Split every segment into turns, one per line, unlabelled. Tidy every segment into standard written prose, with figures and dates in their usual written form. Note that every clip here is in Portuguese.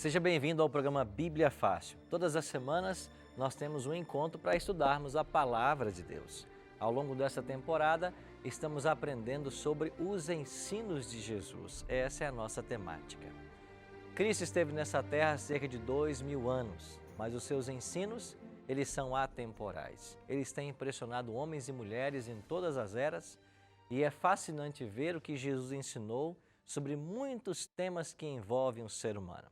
Seja bem-vindo ao programa Bíblia Fácil. Todas as semanas nós temos um encontro para estudarmos a Palavra de Deus. Ao longo dessa temporada, estamos aprendendo sobre os ensinos de Jesus. Essa é a nossa temática. Cristo esteve nessa terra há cerca de 2000 anos, mas os seus ensinos, eles são atemporais. Eles têm impressionado homens e mulheres em todas as eras e é fascinante ver o que Jesus ensinou sobre muitos temas que envolvem o ser humano.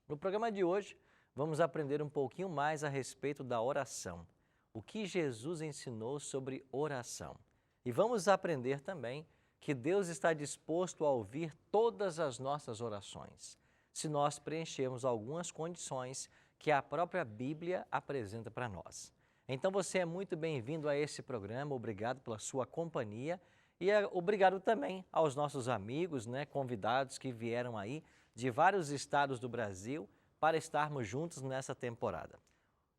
No programa de hoje, vamos aprender um pouquinho mais a respeito da oração, o que Jesus ensinou sobre oração. E vamos aprender também que Deus está disposto a ouvir todas as nossas orações, se nós preenchermos algumas condições que a própria Bíblia apresenta para nós. Então você é muito bem-vindo a esse programa, obrigado pela sua companhia e obrigado também aos nossos amigos, convidados que vieram aí de vários estados do Brasil para estarmos juntos nessa temporada.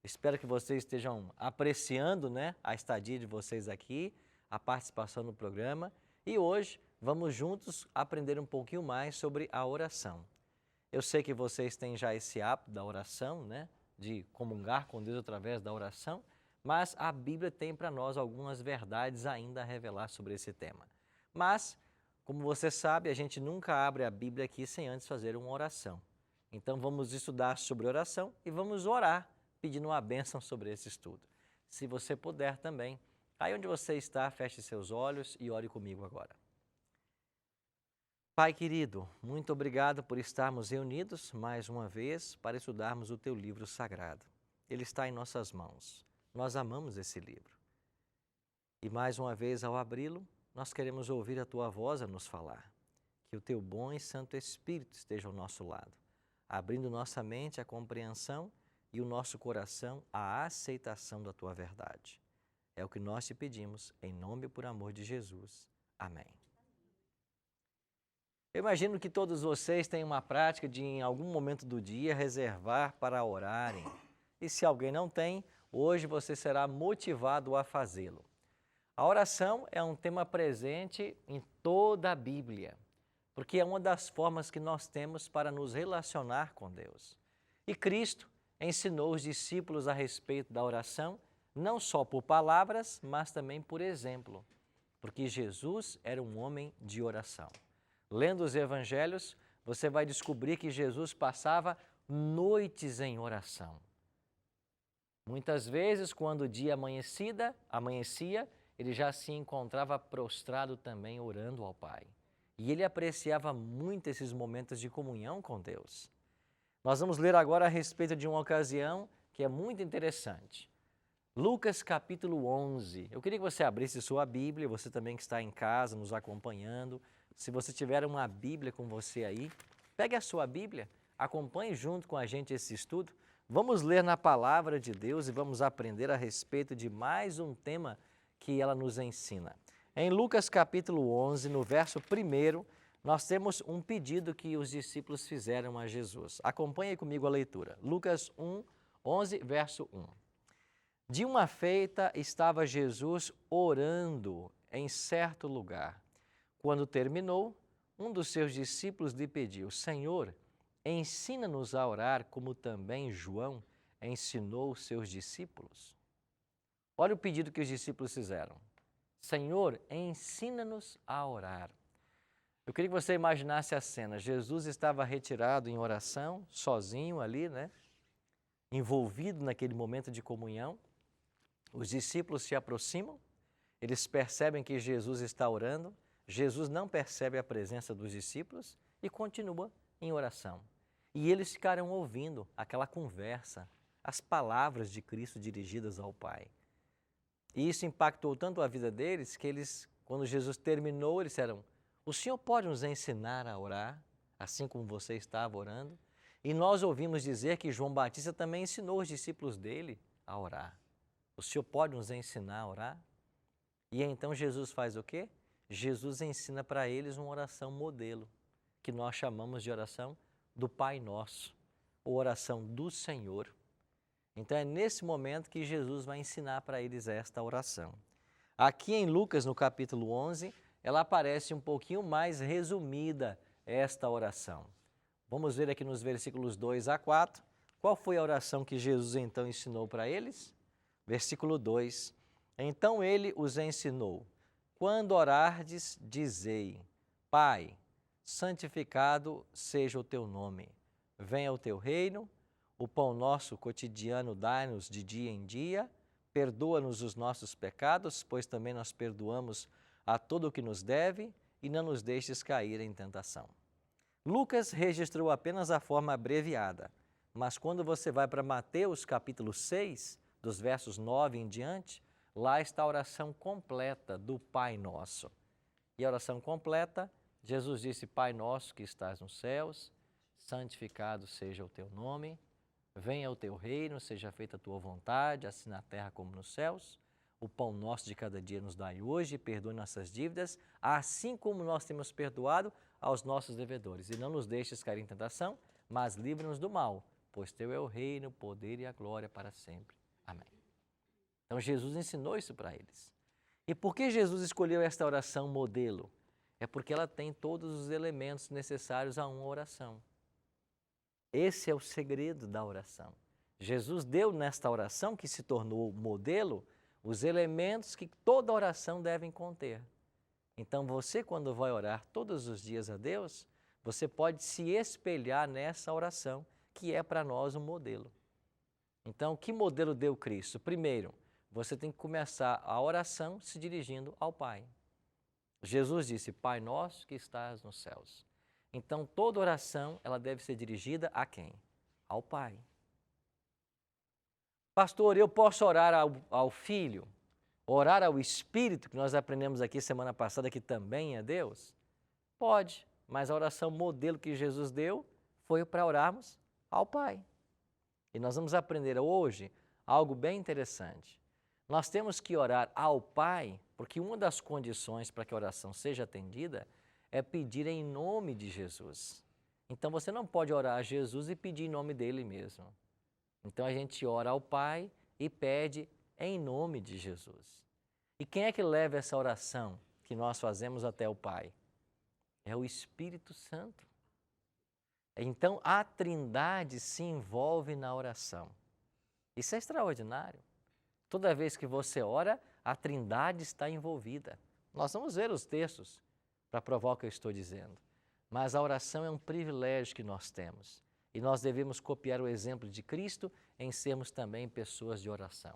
Espero que vocês estejam apreciando a estadia de vocês aqui, a participação no programa e hoje vamos juntos aprender um pouquinho mais sobre a oração. Eu sei que vocês têm já esse hábito da oração, de comungar com Deus através da oração, mas a Bíblia tem para nós algumas verdades ainda a revelar sobre esse tema. Mas, como você sabe, a gente nunca abre a Bíblia aqui sem antes fazer uma oração. Então vamos estudar sobre oração e vamos orar pedindo uma bênção sobre esse estudo. Se você puder também, aí onde você está, feche seus olhos e ore comigo agora. Pai querido, muito obrigado por estarmos reunidos mais uma vez para estudarmos o Teu livro sagrado. Ele está em nossas mãos. Nós amamos esse livro. E mais uma vez, ao abri-lo, nós queremos ouvir a Tua voz a nos falar. Que o Teu bom e Santo Espírito esteja ao nosso lado, abrindo nossa mente à compreensão e o nosso coração à aceitação da Tua verdade. É o que nós te pedimos, em nome e por amor de Jesus. Amém. Eu imagino que todos vocês têm uma prática de, em algum momento do dia, reservar para orarem. E se alguém não tem, hoje você será motivado a fazê-lo. A oração é um tema presente em toda a Bíblia, porque é uma das formas que nós temos para nos relacionar com Deus. E Cristo ensinou os discípulos a respeito da oração, não só por palavras, mas também por exemplo, porque Jesus era um homem de oração. Lendo os evangelhos, você vai descobrir que Jesus passava noites em oração. Muitas vezes, quando o dia amanhecia, ele já se encontrava prostrado também orando ao Pai. E ele apreciava muito esses momentos de comunhão com Deus. Nós vamos ler agora a respeito de uma ocasião que é muito interessante. Lucas capítulo 11. Eu queria que você abrisse sua Bíblia, você também que está em casa nos acompanhando. Se você tiver uma Bíblia com você aí, pegue a sua Bíblia, acompanhe junto com a gente esse estudo. Vamos ler na Palavra de Deus e vamos aprender a respeito de mais um tema que ela nos ensina. Em Lucas capítulo 11, no verso 1, nós temos um pedido que os discípulos fizeram a Jesus. Acompanhe comigo a leitura. Lucas 11, verso 1. De uma feita estava Jesus orando em certo lugar. Quando terminou, um dos seus discípulos lhe pediu: Senhor, ensina-nos a orar como também João ensinou os seus discípulos. Olha o pedido que os discípulos fizeram. Senhor, ensina-nos a orar. Eu queria que você imaginasse a cena. Jesus estava retirado em oração, sozinho ali, envolvido naquele momento de comunhão. Os discípulos se aproximam, eles percebem que Jesus está orando, Jesus não percebe a presença dos discípulos e continua em oração. E eles ficaram ouvindo aquela conversa, as palavras de Cristo dirigidas ao Pai. E isso impactou tanto a vida deles que eles, quando Jesus terminou, eles disseram: o Senhor pode nos ensinar a orar, assim como você estava orando? E nós ouvimos dizer que João Batista também ensinou os discípulos dele a orar. O Senhor pode nos ensinar a orar? E então Jesus faz o quê? Jesus ensina para eles uma oração modelo, que nós chamamos de oração do Pai Nosso, ou oração do Senhor. Então é nesse momento que Jesus vai ensinar para eles esta oração. Aqui em Lucas, no capítulo 11, ela aparece um pouquinho mais resumida, esta oração. Vamos ver aqui nos versículos 2 a 4, qual foi a oração que Jesus então ensinou para eles? Versículo 2, então ele os ensinou, quando orardes, dizei, Pai, santificado seja o teu nome, venha o teu reino, o pão nosso cotidiano dai-nos de dia em dia, perdoa-nos os nossos pecados, pois também nós perdoamos a todo o que nos deve, e não nos deixes cair em tentação. Lucas registrou apenas a forma abreviada, mas quando você vai para Mateus capítulo 6, dos versos 9 em diante, lá está a oração completa do Pai Nosso. E a oração completa, Jesus disse, Pai Nosso que estás nos céus, santificado seja o teu nome, venha o teu reino, seja feita a tua vontade, assim na terra como nos céus. O pão nosso de cada dia nos dai hoje, perdoe nossas dívidas, assim como nós temos perdoado aos nossos devedores. E não nos deixes cair em tentação, mas livra-nos do mal, pois teu é o reino, o poder e a glória para sempre. Amém. Então Jesus ensinou isso para eles. E por que Jesus escolheu esta oração modelo? É porque ela tem todos os elementos necessários a uma oração. Esse é o segredo da oração. Jesus deu nesta oração, que se tornou modelo, os elementos que toda oração deve conter. Então você, quando vai orar todos os dias a Deus, você pode se espelhar nessa oração, que é para nós um modelo. Então, que modelo deu Cristo? Primeiro, você tem que começar a oração se dirigindo ao Pai. Jesus disse, Pai nosso que estás nos céus. Então, toda oração ela deve ser dirigida a quem? Ao Pai. Pastor, eu posso orar ao Filho, orar ao Espírito, que nós aprendemos aqui semana passada, que também é Deus? Pode, mas a oração modelo que Jesus deu foi para orarmos ao Pai. E nós vamos aprender hoje algo bem interessante. Nós temos que orar ao Pai, porque uma das condições para que a oração seja atendida é pedir em nome de Jesus. Então você não pode orar a Jesus e pedir em nome dele mesmo. Então a gente ora ao Pai e pede em nome de Jesus. E quem é que leva essa oração que nós fazemos até o Pai? É o Espírito Santo. Então a Trindade se envolve na oração. Isso é extraordinário. Toda vez que você ora, a Trindade está envolvida. Nós vamos ver os textos para provar o que eu estou dizendo. Mas a oração é um privilégio que nós temos. E nós devemos copiar o exemplo de Cristo em sermos também pessoas de oração.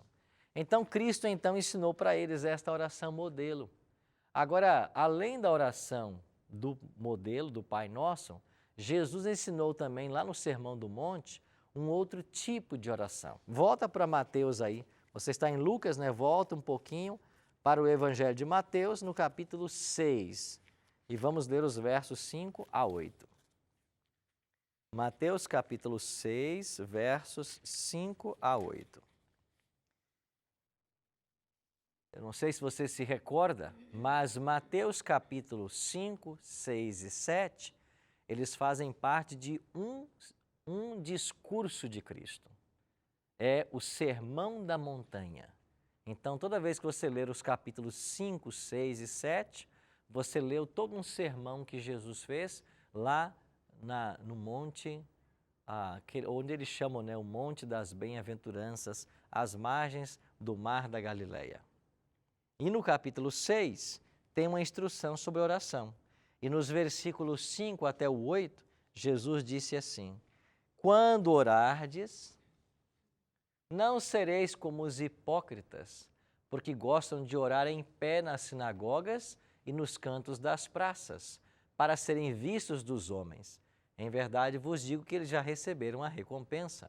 Então, Cristo ensinou para eles esta oração modelo. Agora, além da oração do modelo do Pai Nosso, Jesus ensinou também lá no Sermão do Monte um outro tipo de oração. Volta para Mateus aí. Você está em Lucas, né? Volta um pouquinho para o Evangelho de Mateus, no capítulo 6. E vamos ler os versos 5 a 8. Mateus capítulo 6, versos 5 a 8. Eu não sei se você se recorda, mas Mateus capítulo 5, 6 e 7, eles fazem parte de um discurso de Cristo. É o Sermão da Montanha. Então, toda vez que você ler os capítulos 5, 6 e 7, você leu todo um sermão que Jesus fez lá no monte, onde eles chamam, né, o Monte das Bem-aventuranças, às margens do Mar da Galileia. E no capítulo 6 tem uma instrução sobre oração. E nos versículos 5 até o 8, Jesus disse assim, quando orardes, não sereis como os hipócritas, porque gostam de orar em pé nas sinagogas e nos cantos das praças, para serem vistos dos homens. Em verdade vos digo que eles já receberam a recompensa.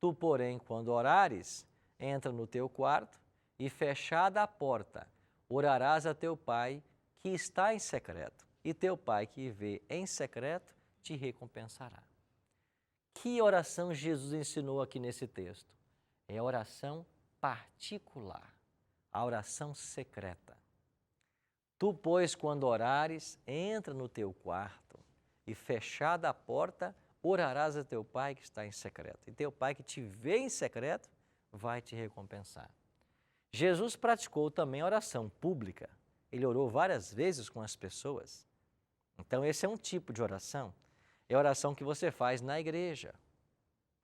Tu, porém, quando orares, entra no teu quarto e, fechada a porta, orarás a teu Pai que está em secreto, e teu Pai que vê em secreto te recompensará. Que oração Jesus ensinou aqui nesse texto? É a oração particular, a oração secreta. Tu, pois, quando orares, entra no teu quarto e, fechada a porta, orarás a teu Pai que está em secreto. E teu Pai que te vê em secreto vai te recompensar. Jesus praticou também a oração pública. Ele orou várias vezes com as pessoas. Então, esse é um tipo de oração. é a oração que você faz na igreja,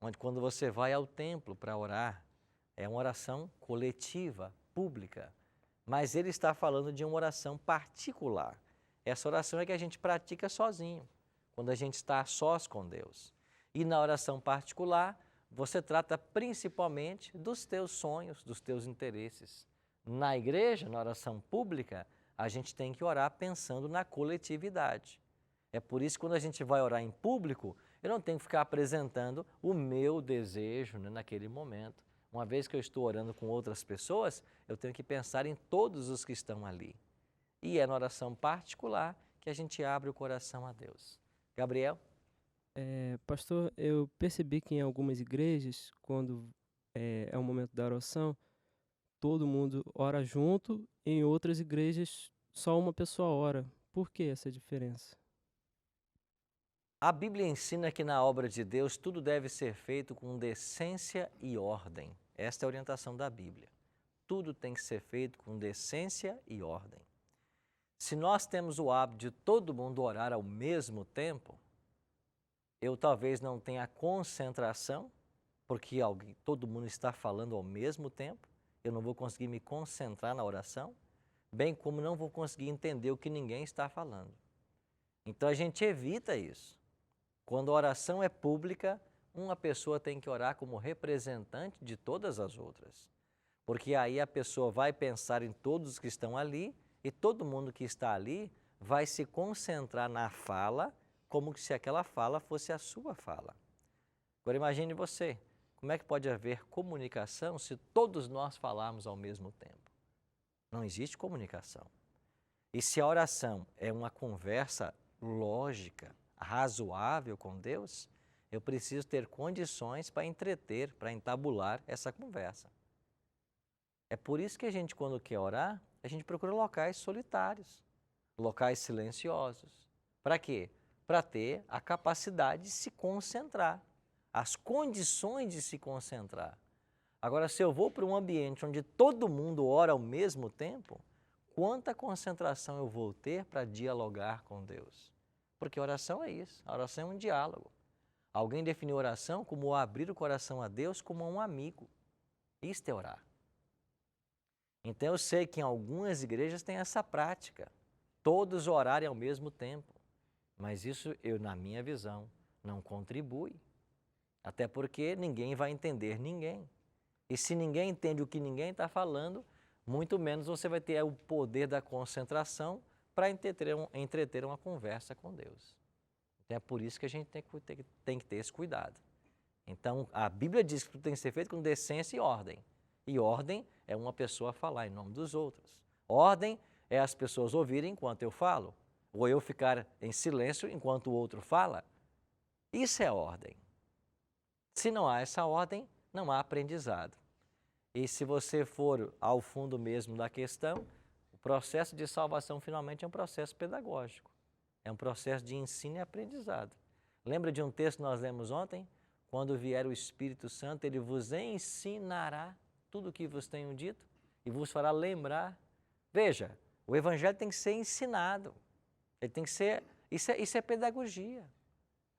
onde quando você vai ao templo para orar, é uma oração coletiva, pública. Mas ele está falando de uma oração particular. Essa oração é que a gente pratica sozinho, quando a gente está a sós com Deus. E na oração particular, você trata principalmente dos teus sonhos, dos teus interesses. Na igreja, na oração pública, a gente tem que orar pensando na coletividade. É por isso que quando a gente vai orar em público, eu não tenho que ficar apresentando o meu desejo, né, naquele momento. Uma vez que eu estou orando com outras pessoas, eu tenho que pensar em todos os que estão ali. E é na oração particular que a gente abre o coração a Deus. Gabriel?
Pastor, eu percebi que em algumas igrejas, quando é o momento da oração, todo mundo ora junto, em outras igrejas só uma pessoa ora. Por que essa diferença?
A Bíblia ensina que na obra de Deus tudo deve ser feito com decência e ordem. Esta é a orientação da Bíblia. Tudo tem que ser feito com decência e ordem. Se nós temos o hábito de todo mundo orar ao mesmo tempo, eu talvez não tenha concentração, porque todo mundo está falando ao mesmo tempo, eu não vou conseguir me concentrar na oração, bem como não vou conseguir entender o que ninguém está falando. Então a gente evita isso. Quando a oração é pública, uma pessoa tem que orar como representante de todas as outras, porque aí a pessoa vai pensar em todos os que estão ali e todo mundo que está ali vai se concentrar na fala como se aquela fala fosse a sua fala. Agora imagine você, como é que pode haver comunicação se todos nós falarmos ao mesmo tempo? Não existe comunicação. E se a oração é uma conversa lógica, razoável com Deus, eu preciso ter condições para entreter, para entabular essa conversa. É por isso que a gente, quando quer orar, a gente procura locais solitários, locais silenciosos. Para quê? Para ter a capacidade de se concentrar, as condições de se concentrar. Agora, se eu vou para um ambiente onde todo mundo ora ao mesmo tempo, quanta concentração eu vou ter para dialogar com Deus? Porque oração é isso, a oração é um diálogo. Alguém definiu oração como abrir o coração a Deus como a um amigo. Isto é orar. Então eu sei que em algumas igrejas tem essa prática, todos orarem ao mesmo tempo. Mas isso, na minha visão, não contribui. Até porque ninguém vai entender ninguém. E se ninguém entende o que ninguém está falando, muito menos você vai ter o poder da concentração para entreter uma conversa com Deus. Então é por isso que a gente tem que ter esse cuidado. Então a Bíblia diz que tudo tem que ser feito com decência e ordem. E ordem é uma pessoa falar em nome dos outros. Ordem é as pessoas ouvirem enquanto eu falo, ou eu ficar em silêncio enquanto o outro fala. Isso é ordem. Se não há essa ordem, não há aprendizado. E se você for ao fundo mesmo da questão, o processo de salvação finalmente é um processo pedagógico. É um processo de ensino e aprendizado. Lembra de um texto que nós lemos ontem? Quando vier o Espírito Santo, ele vos ensinará tudo o que vos tenho dito e vos fará lembrar. Veja, o Evangelho tem que ser ensinado. Ele tem que ser. Isso é pedagogia.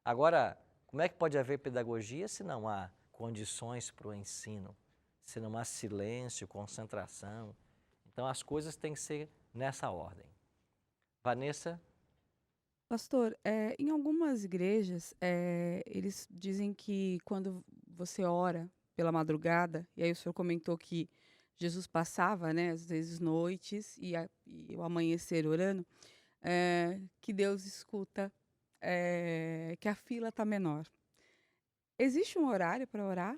Agora, como é que pode haver pedagogia se não há condições para o ensino? Se não há silêncio, concentração? Então as coisas têm que ser nessa ordem. Vanessa?
Pastor, em algumas igrejas, eles dizem que quando você ora pela madrugada, e aí o senhor comentou que Jesus passava, né, às vezes noites e o amanhecer orando, que Deus escuta, que a fila está menor. Existe um horário para orar?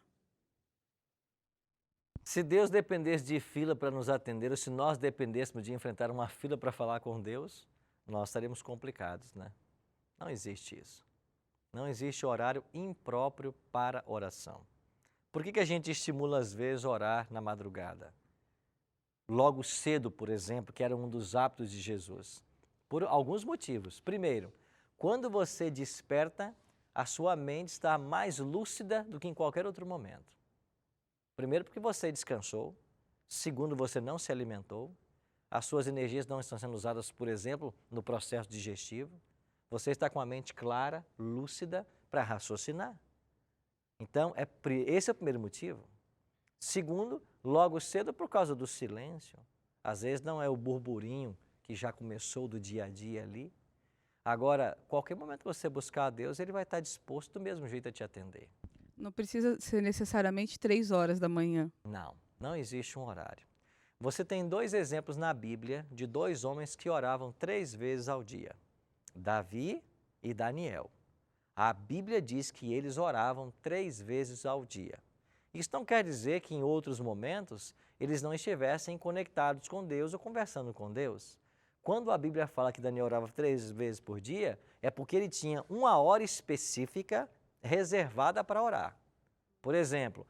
Se Deus dependesse de fila para nos atender, ou se nós dependêssemos de enfrentar uma fila para falar com Deus, nós estaríamos complicados, né? Não existe isso. Não existe horário impróprio para oração. Por que a gente estimula, às vezes, orar na madrugada? Logo cedo, por exemplo, que era um dos hábitos de Jesus. Por alguns motivos. Primeiro, quando você desperta, a sua mente está mais lúcida do que em qualquer outro momento. Primeiro, porque você descansou. Segundo, você não se alimentou. As suas energias não estão sendo usadas, por exemplo, no processo digestivo. Você está com a mente clara, lúcida, para raciocinar. Então, esse é o primeiro motivo. Segundo, logo cedo por causa do silêncio. Às vezes não é o burburinho que já começou do dia a dia ali. Agora, qualquer momento que você buscar a Deus, Ele vai estar disposto do mesmo jeito a te atender.
Não precisa ser necessariamente 3 horas da manhã.
Não, não existe um horário. Você tem 2 exemplos na Bíblia de 2 homens que oravam 3 vezes ao dia. Davi e Daniel. A Bíblia diz que eles oravam 3 vezes ao dia. Isso não quer dizer que em outros momentos eles não estivessem conectados com Deus ou conversando com Deus. Quando a Bíblia fala que Daniel orava 3 vezes por dia, é porque ele tinha uma hora específica reservada para orar. Por exemplo,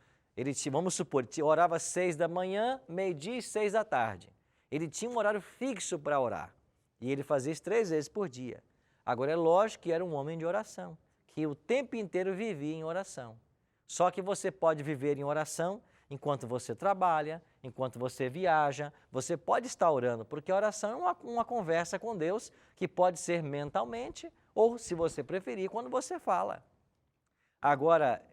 vamos supor, ele orava 6 da manhã, meio-dia e 6 da tarde. Ele tinha um horário fixo para orar e ele fazia isso 3 vezes por dia. Agora, é lógico que era um homem de oração, que o tempo inteiro vivia em oração. Só que você pode viver em oração enquanto você trabalha, enquanto você viaja, você pode estar orando, porque a oração é uma conversa com Deus que pode ser mentalmente ou, se você preferir, quando você fala. Agora,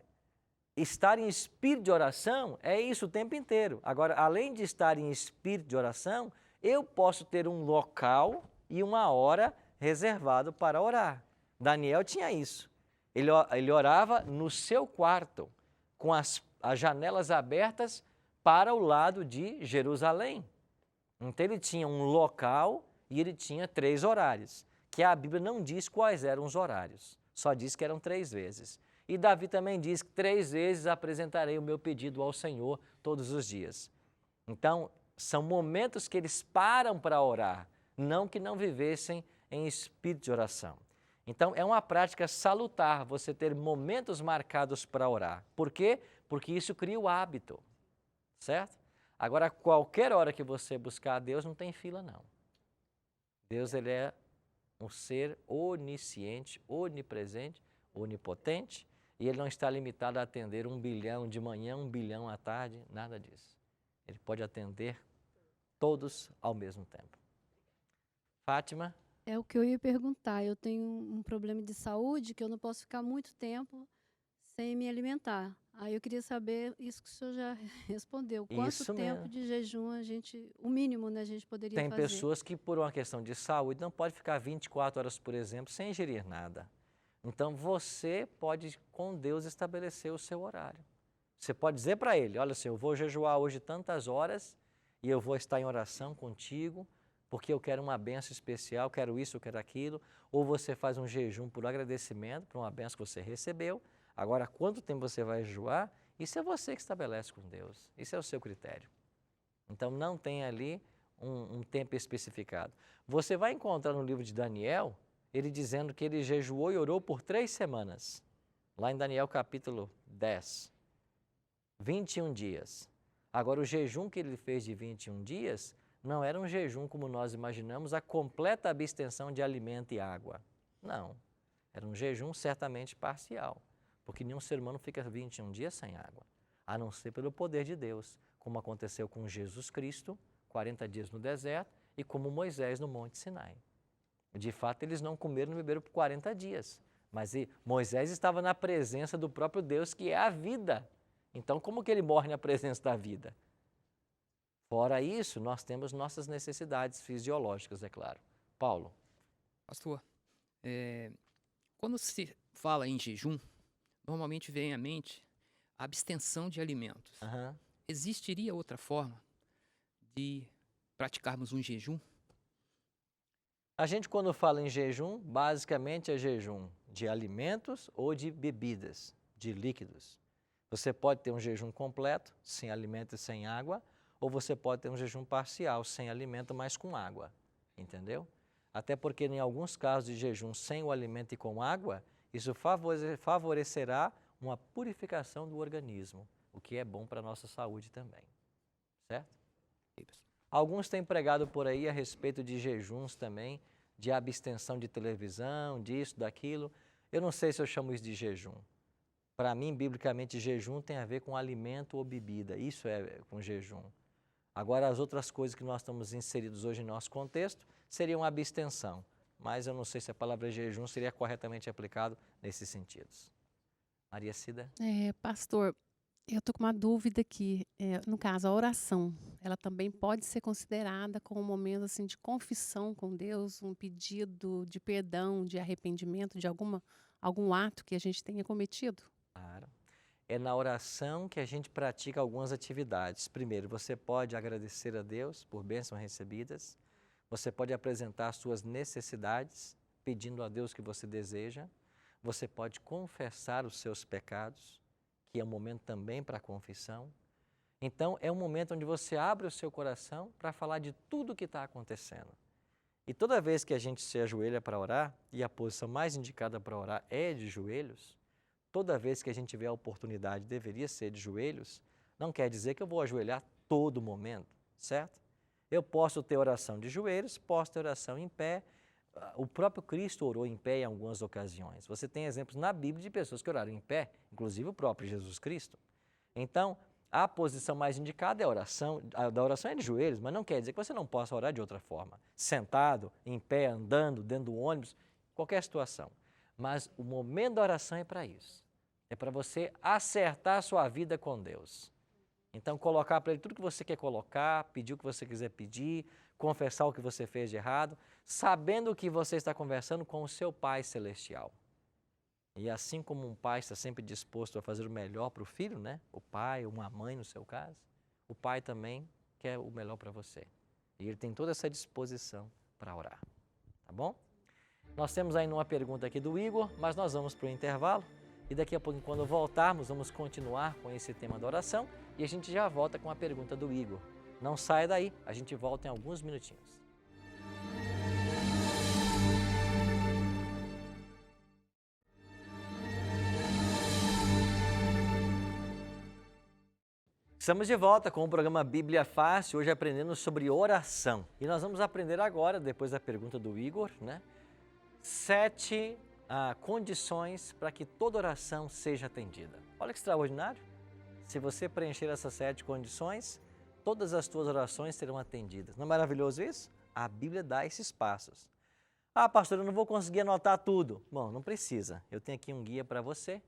estar em espírito de oração é isso o tempo inteiro. Agora, além de estar em espírito de oração, eu posso ter um local e uma hora reservado para orar. Daniel tinha isso. Ele orava no seu quarto, com as janelas abertas para o lado de Jerusalém. Então ele tinha um local e ele tinha 3 horários, que a Bíblia não diz quais eram os horários, só diz que eram 3 vezes. E Davi também diz que 3 vezes apresentarei o meu pedido ao Senhor todos os dias. Então, são momentos que eles param para orar, não que não vivessem em espírito de oração. Então, é uma prática salutar você ter momentos marcados para orar. Por quê? Porque isso cria o hábito, certo? Agora, qualquer hora que você buscar a Deus, não tem fila, não. Deus, Ele é um ser onisciente, onipresente, onipotente, e Ele não está limitado a atender 1 bilhão de manhã, 1 bilhão à tarde, nada disso. Ele pode atender todos ao mesmo tempo. Fátima?
É o que eu ia perguntar. Eu tenho um problema de saúde que eu não posso ficar muito tempo sem me alimentar. Aí eu queria saber isso que o senhor já respondeu. Quanto
Isso
tempo
mesmo.
de jejum o mínimo, né, a gente poderia
Tem
fazer?
pessoas que, por uma questão de saúde, não pode ficar 24 horas, por exemplo, sem ingerir nada. Então, você pode, com Deus, estabelecer o seu horário. Você pode dizer para Ele, olha, Senhor, eu vou jejuar hoje tantas horas e eu vou estar em oração contigo, porque eu quero uma benção especial, quero isso, eu quero aquilo. Ou você faz um jejum por agradecimento, por uma benção que você recebeu. Agora, quanto tempo você vai jejuar, isso é você que estabelece com Deus. Isso é o seu critério. Então, não tem ali um tempo especificado. Você vai encontrar no livro de Daniel, ele dizendo que ele jejuou e orou por 3 semanas. Lá em Daniel capítulo 10. 21 dias. Agora, o jejum que ele fez de 21 dias não era um jejum como nós imaginamos, a completa abstenção de alimento e água. Não. Era um jejum certamente parcial, porque nenhum ser humano fica 21 dias sem água, a não ser pelo poder de Deus, como aconteceu com Jesus Cristo, 40 dias no deserto, e como Moisés no Monte Sinai. De fato, eles não comeram e beberam por 40 dias, mas Moisés estava na presença do próprio Deus, que é a vida. Então, como que ele morre na presença da vida? Fora isso, nós temos nossas necessidades fisiológicas, é claro. Paulo.
Pastor, quando se fala em jejum, normalmente vem à mente a abstenção de alimentos. Existiria outra forma de praticarmos um jejum?
A gente, quando fala em jejum, basicamente é jejum de alimentos ou de bebidas, de líquidos. Você pode ter um jejum completo, sem alimento e sem água, ou você pode ter um jejum parcial, sem alimento, mas com água, entendeu? Até porque em alguns casos de jejum sem o alimento e com água, isso favorecerá uma purificação do organismo, o que é bom para a nossa saúde também, certo? Alguns têm pregado por aí a respeito de jejuns também, de abstenção de televisão, disso, daquilo. Eu não sei se eu chamo isso de jejum. Para mim, biblicamente, jejum tem a ver com alimento ou bebida, isso é com jejum. Agora, as outras coisas que nós estamos inseridos hoje em nosso contexto seriam abstenção. mas eu não sei se a palavra jejum seria corretamente aplicado nesses sentidos. Maria Cida?
Pastor, eu tô com uma dúvida aqui. No caso, a oração, ela também pode ser considerada como um momento assim de confissão com Deus, um pedido de perdão, de arrependimento de algum ato que a gente tenha cometido?
Claro. É na oração que a gente pratica algumas atividades. Primeiro, você pode agradecer a Deus por bênçãos recebidas. Você pode apresentar suas necessidades, pedindo a Deus o que você deseja. Você pode confessar os seus pecados, que é um momento também para a confissão. Então, é um momento onde você abre o seu coração para falar de tudo o que está acontecendo. E toda vez que a gente se ajoelha para orar, e a posição mais indicada para orar é de joelhos, toda vez que a gente tiver a oportunidade, deveria ser de joelhos, não quer dizer que eu vou ajoelhar todo momento, certo? Eu posso ter oração de joelhos, posso ter oração em pé. O próprio Cristo orou em pé em algumas ocasiões. Você tem exemplos na Bíblia de pessoas que oraram em pé, inclusive o próprio Jesus Cristo. Então, a posição mais indicada é a oração. A da oração é de joelhos, mas não quer dizer que você não possa orar de outra forma. Sentado, em pé, andando, dentro do ônibus, qualquer situação. Mas o momento da oração é para isso. É para você acertar a sua vida com Deus. Então, colocar para Ele tudo que você quer colocar, pedir o que você quiser pedir, confessar o que você fez de errado, sabendo que você está conversando com o seu Pai Celestial. E assim como um pai está sempre disposto a fazer o melhor para o filho, né? O pai, uma mãe no seu caso, o pai também quer o melhor para você. E ele tem toda essa disposição para orar. Tá bom? Nós temos ainda uma pergunta aqui do Igor, mas nós vamos para o intervalo. E daqui a pouco, quando voltarmos, vamos continuar com esse tema da oração e a gente já volta com a pergunta do Igor. Não saia daí, a gente volta em alguns minutinhos. Estamos de volta com o programa Bíblia Fácil, hoje aprendendo sobre oração. E nós vamos aprender agora, depois da pergunta do Igor, né? 7 condições para que toda oração seja atendida. Olha que extraordinário! Se você preencher essas 7 condições, todas as tuas orações serão atendidas. Não é maravilhoso isso? A Bíblia dá esses passos. Ah, pastor, eu não vou conseguir anotar tudo. Bom, não precisa. Eu tenho aqui um guia para você.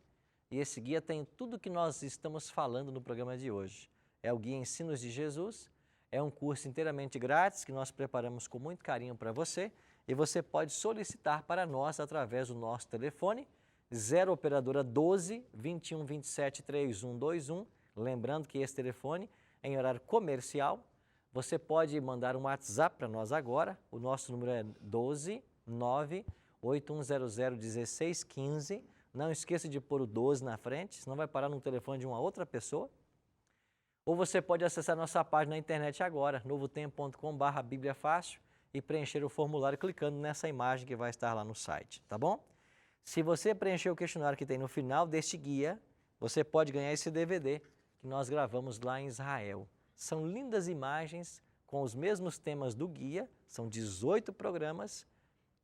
E esse guia tem tudo o que nós estamos falando no programa de hoje. É o Guia Ensinos de Jesus, é um curso inteiramente grátis que nós preparamos com muito carinho para você e você pode solicitar para nós através do nosso telefone 0 operadora 12 21 27 3121, lembrando que esse telefone é em horário comercial. Você pode mandar um WhatsApp para nós agora, o nosso número é 12 9 8100 1615. Não esqueça de pôr o 12 na frente, senão vai parar no telefone de uma outra pessoa. Ou você pode acessar nossa página na internet agora, novotempo.com/Bíblia Fácil e preencher o formulário clicando nessa imagem que vai estar lá no site, tá bom? Se você preencher o questionário que tem no final deste guia, você pode ganhar esse DVD que nós gravamos lá em Israel. São lindas imagens com os mesmos temas do guia, são 18 programas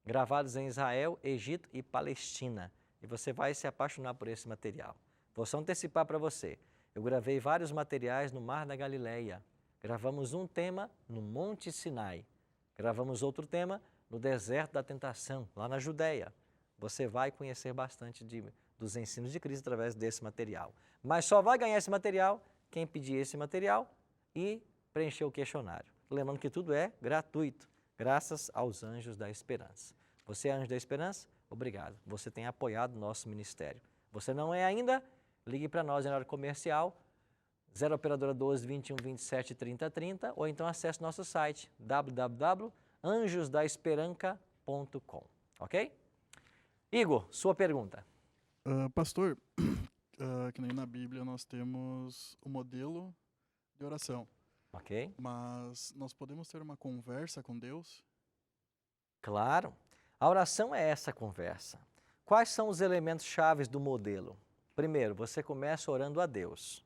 gravados em Israel, Egito e Palestina. E você vai se apaixonar por esse material. Vou só antecipar para você. Eu gravei vários materiais no Mar da Galileia. Gravamos um tema no Monte Sinai. Gravamos outro tema no Deserto da Tentação, lá na Judéia. Você vai conhecer bastante dos ensinos de Cristo através desse material. Mas só vai ganhar esse material quem pedir esse material e preencher o questionário. Lembrando que tudo é gratuito, graças aos Anjos da Esperança. Você é Anjo da Esperança? Obrigado. Você tem apoiado o nosso ministério. Você não é ainda? Ligue para nós em horário comercial, 0 operadora 12 21 27 30 30, ou então acesse nosso site www.anjosdaesperanca.com, ok? Igor, sua pergunta.
Pastor, que nem na Bíblia nós temos o modelo de oração.
Ok.
Mas nós podemos ter uma conversa com Deus?
Claro. A oração é essa conversa. Quais são os elementos chaves do modelo? Primeiro, você começa orando a Deus.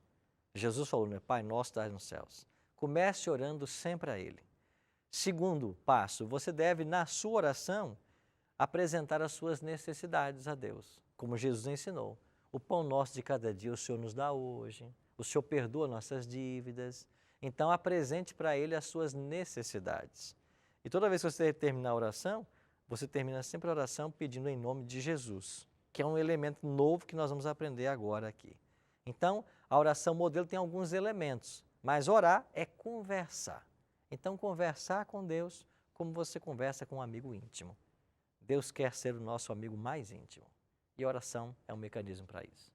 Jesus falou, né? Pai nosso que estás nos céus. Comece orando sempre a Ele. Segundo passo, você deve, na sua oração, apresentar as suas necessidades a Deus, como Jesus ensinou. O pão nosso de cada dia o Senhor nos dá hoje, o Senhor perdoa nossas dívidas. Então, apresente para Ele as suas necessidades. E toda vez que você terminar a oração, você termina sempre a oração pedindo em nome de Jesus, que é um elemento novo que nós vamos aprender agora aqui. Então, a oração modelo tem alguns elementos, mas orar é conversar. Então, conversar com Deus como você conversa com um amigo íntimo. Deus quer ser o nosso amigo mais íntimo. E a oração é um mecanismo para isso.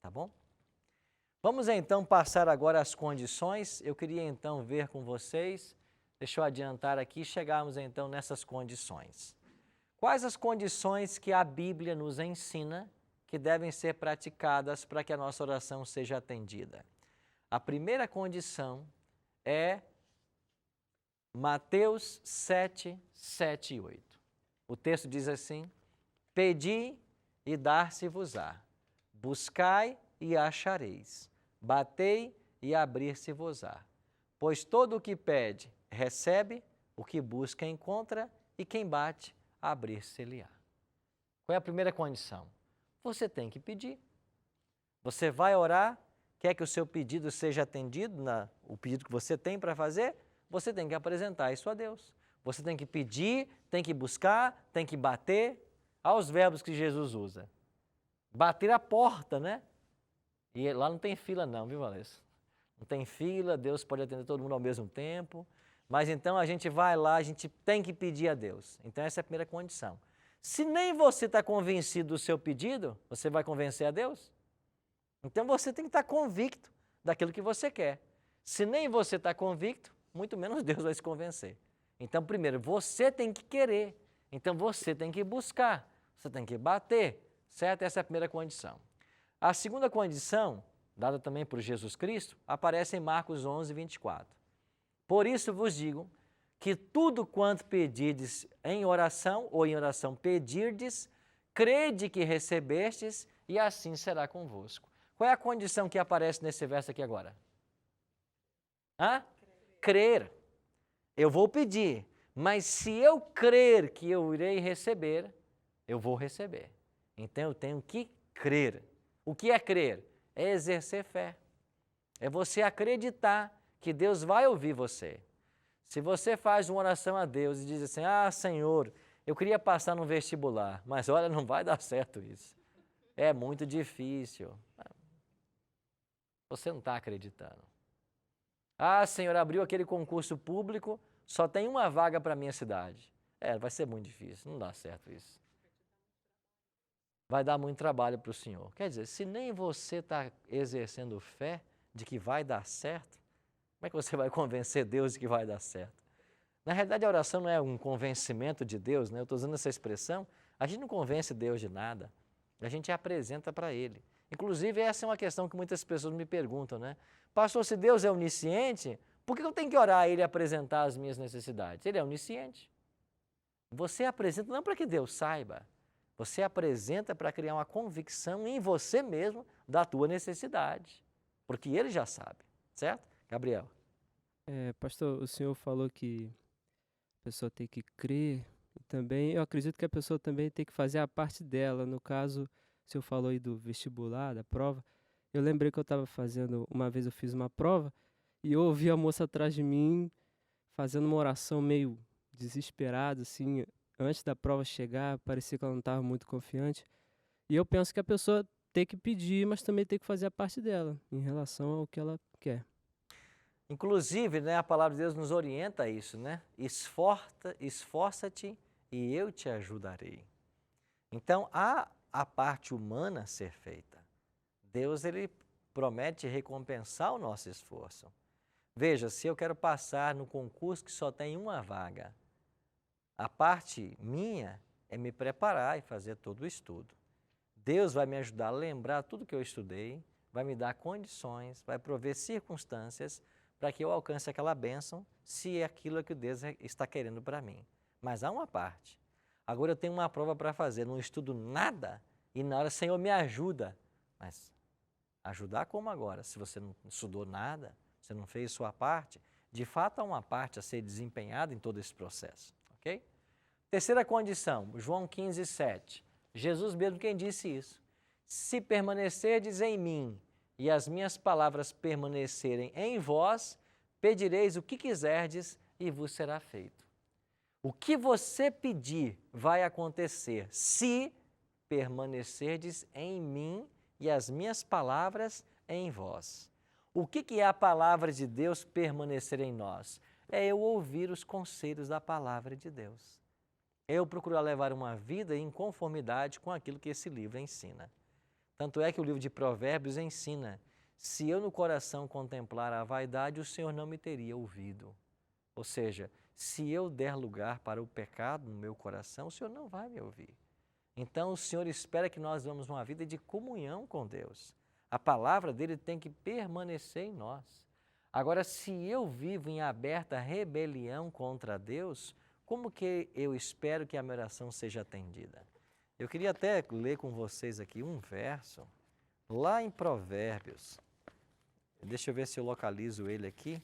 Tá bom? Vamos então passar agora às condições. Eu queria então ver com vocês, deixa eu adiantar aqui, chegarmos então nessas condições. Quais as condições que a Bíblia nos ensina que devem ser praticadas para que a nossa oração seja atendida? A primeira condição é Mateus 7, 7 e 8. O texto diz assim: Pedi e dar-se-vos-á, buscai e achareis, batei e abrir-se-vos-á. Pois todo o que pede, recebe, o que busca, encontra, e quem bate, abrir-se-lhe-á. Qual é a primeira condição? Você tem que pedir. Você vai orar, quer que o seu pedido seja atendido, o pedido que você tem para fazer, você tem que apresentar isso a Deus. Você tem que pedir, tem que buscar, tem que bater. Aos verbos que Jesus usa. Bater a porta, né? E lá não tem fila não, viu, Valência? Não tem fila, Deus pode atender todo mundo ao mesmo tempo. Mas então a gente vai lá, a gente tem que pedir a Deus. Então essa é a primeira condição. Se nem você está convencido do seu pedido, você vai convencer a Deus? Então você tem que estar convicto daquilo que você quer. Se nem você está convicto, muito menos Deus vai se convencer. Então, primeiro, você tem que querer. Então você tem que buscar. Você tem que bater, certo? Essa é a primeira condição. A segunda condição, dada também por Jesus Cristo, aparece em Marcos 11, 24. Por isso vos digo que tudo quanto pedirdes em oração ou em oração pedirdes, crede que recebestes e assim será convosco. Qual é a condição que aparece nesse verso aqui agora? Crer. Eu vou pedir, mas se eu crer que eu irei receber, eu vou receber. Então eu tenho que crer. O que é crer? É exercer fé. É você acreditar que Deus vai ouvir você. Se você faz uma oração a Deus e diz assim: Senhor, eu queria passar no vestibular, mas olha, não vai dar certo isso. É muito difícil. Você não está acreditando. Senhor, abriu aquele concurso público, só tem uma vaga para a minha cidade. Vai ser muito difícil, não dá certo isso. Vai dar muito trabalho para o Senhor. Quer dizer, se nem você está exercendo fé de que vai dar certo, como é que você vai convencer Deus de que vai dar certo? Na realidade, a oração não é um convencimento de Deus, né? Eu estou usando essa expressão. A gente não convence Deus de nada, a gente apresenta para Ele. Inclusive, essa é uma questão que muitas pessoas me perguntam, né? Pastor, se Deus é onisciente, por que eu tenho que orar a Ele e apresentar as minhas necessidades? Ele é onisciente. Você apresenta não para que Deus saiba, você apresenta para criar uma convicção em você mesmo da tua necessidade, porque Ele já sabe, certo? Gabriel.
Pastor, o senhor falou que a pessoa tem que crer, e também eu acredito que a pessoa também tem que fazer a parte dela. No caso, o senhor falou aí do vestibular, da prova. Eu lembrei que eu estava fazendo, uma vez eu fiz uma prova, e eu ouvi a moça atrás de mim fazendo uma oração meio desesperada, assim, antes da prova chegar, parecia que ela não estava muito confiante. E eu penso que a pessoa tem que pedir, mas também tem que fazer a parte dela, em relação ao que ela quer.
Inclusive, né, a palavra de Deus nos orienta a isso, né? Esforça-te e eu te ajudarei. Então, há a parte humana a ser feita. Deus, Ele promete recompensar o nosso esforço. Veja, se eu quero passar no concurso que só tem uma vaga, a parte minha é me preparar e fazer todo o estudo. Deus vai me ajudar a lembrar tudo que eu estudei, vai me dar condições, vai prover circunstâncias para que eu alcance aquela bênção, se é aquilo que Deus está querendo para mim. Mas há uma parte. Agora eu tenho uma prova para fazer, não estudo nada, e na hora, Senhor, me ajuda. Mas ajudar como agora? Se você não estudou nada, você não fez sua parte, de fato há uma parte a ser desempenhada em todo esse processo. Ok? Terceira condição, João 15, 7. Jesus mesmo quem disse isso. Se permanecerdes em mim e as minhas palavras permanecerem em vós, pedireis o que quiserdes e vos será feito. O que você pedir vai acontecer se permanecerdes em mim e as minhas palavras em vós. O que é a palavra de Deus permanecer em nós? É eu ouvir os conselhos da palavra de Deus. É eu procurar levar uma vida em conformidade com aquilo que esse livro ensina. Tanto é que o livro de Provérbios ensina: se eu no coração contemplar a vaidade, o Senhor não me teria ouvido. Ou seja, se eu der lugar para o pecado no meu coração, o Senhor não vai me ouvir. Então o Senhor espera que nós vamos uma vida de comunhão com Deus. A palavra dele tem que permanecer em nós. Agora, se eu vivo em aberta rebelião contra Deus, como que eu espero que a minha oração seja atendida? Eu queria até ler com vocês aqui um verso, lá em Provérbios. Deixa eu ver se eu localizo ele aqui.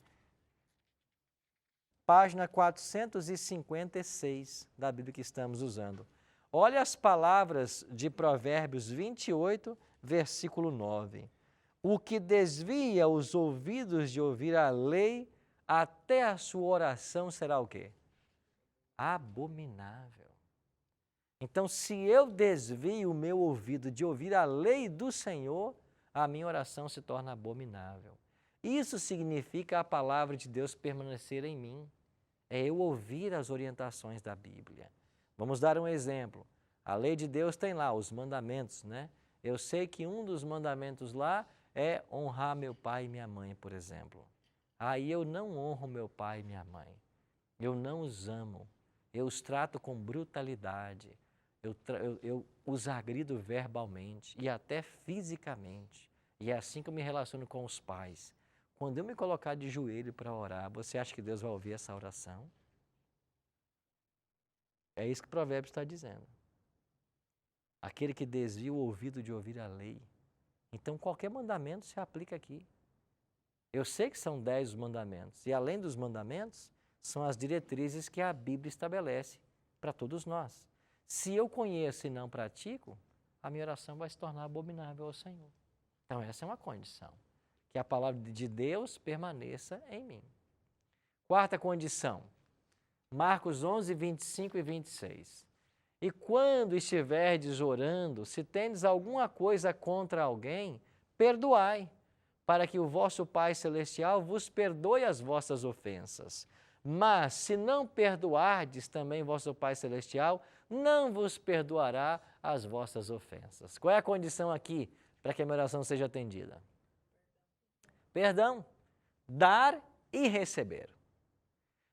Página 456 da Bíblia que estamos usando. Olha as palavras de Provérbios 28, versículo 9. O que desvia os ouvidos de ouvir a lei, até a sua oração será o quê? Abominável. Então, se eu desvio o meu ouvido de ouvir a lei do Senhor, a minha oração se torna abominável. Isso significa a palavra de Deus permanecer em mim. É eu ouvir as orientações da Bíblia. Vamos dar um exemplo. A lei de Deus tem lá os mandamentos, né? Eu sei que um dos mandamentos lá é honrar meu pai e minha mãe, por exemplo. Aí eu não honro meu pai e minha mãe. Eu não os amo. Eu os trato com brutalidade. Eu os agrido verbalmente e até fisicamente. E é assim que eu me relaciono com os pais. Quando eu me colocar de joelho para orar, você acha que Deus vai ouvir essa oração? É isso que o provérbio está dizendo. Aquele que desvia o ouvido de ouvir a lei. Então, qualquer mandamento se aplica aqui. Eu sei que são 10 os mandamentos. E além dos mandamentos, são as diretrizes que a Bíblia estabelece para todos nós. Se eu conheço e não pratico, a minha oração vai se tornar abominável ao Senhor. Então, essa é uma condição. Que a palavra de Deus permaneça em mim. Quarta condição, Marcos 11, 25 e 26. E quando estiverdes orando, se tendes alguma coisa contra alguém, perdoai, para que o vosso Pai Celestial vos perdoe as vossas ofensas. Mas se não perdoardes também vosso Pai Celestial, não vos perdoará as vossas ofensas. Qual é a condição aqui para que a minha oração seja atendida? Perdão, dar e receber.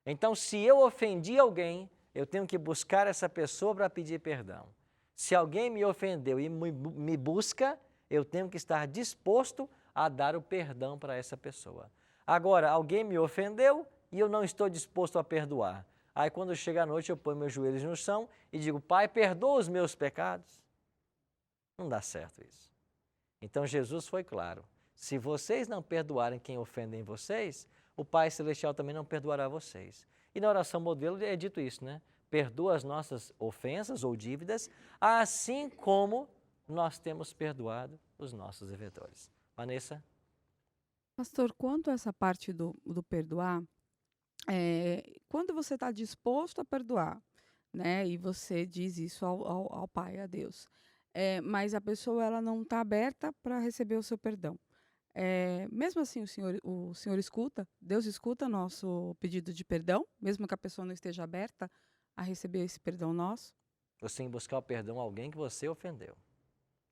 Então, se eu ofendi alguém, eu tenho que buscar essa pessoa para pedir perdão. Se alguém me ofendeu e me busca, eu tenho que estar disposto a dar o perdão para essa pessoa. Agora, alguém me ofendeu e eu não estou disposto a perdoar. Aí, quando chega a noite, eu ponho meus joelhos no chão e digo: Pai, perdoa os meus pecados. Não dá certo isso. Então, Jesus foi claro. Se vocês não perdoarem quem ofendem vocês, o Pai Celestial também não perdoará vocês. E na oração modelo é dito isso, né? Perdoa as nossas ofensas ou dívidas, assim como nós temos perdoado os nossos devedores. Vanessa?
Pastor, quanto a essa parte do perdoar, quando você está disposto a perdoar, né, e você diz isso ao Pai, a Deus, mas a pessoa ela não está aberta para receber o seu perdão. Mesmo assim, o Senhor escuta, Deus escuta nosso pedido de perdão, mesmo que a pessoa não esteja aberta a receber esse perdão nosso?
Você tem que buscar o perdão a alguém que você ofendeu,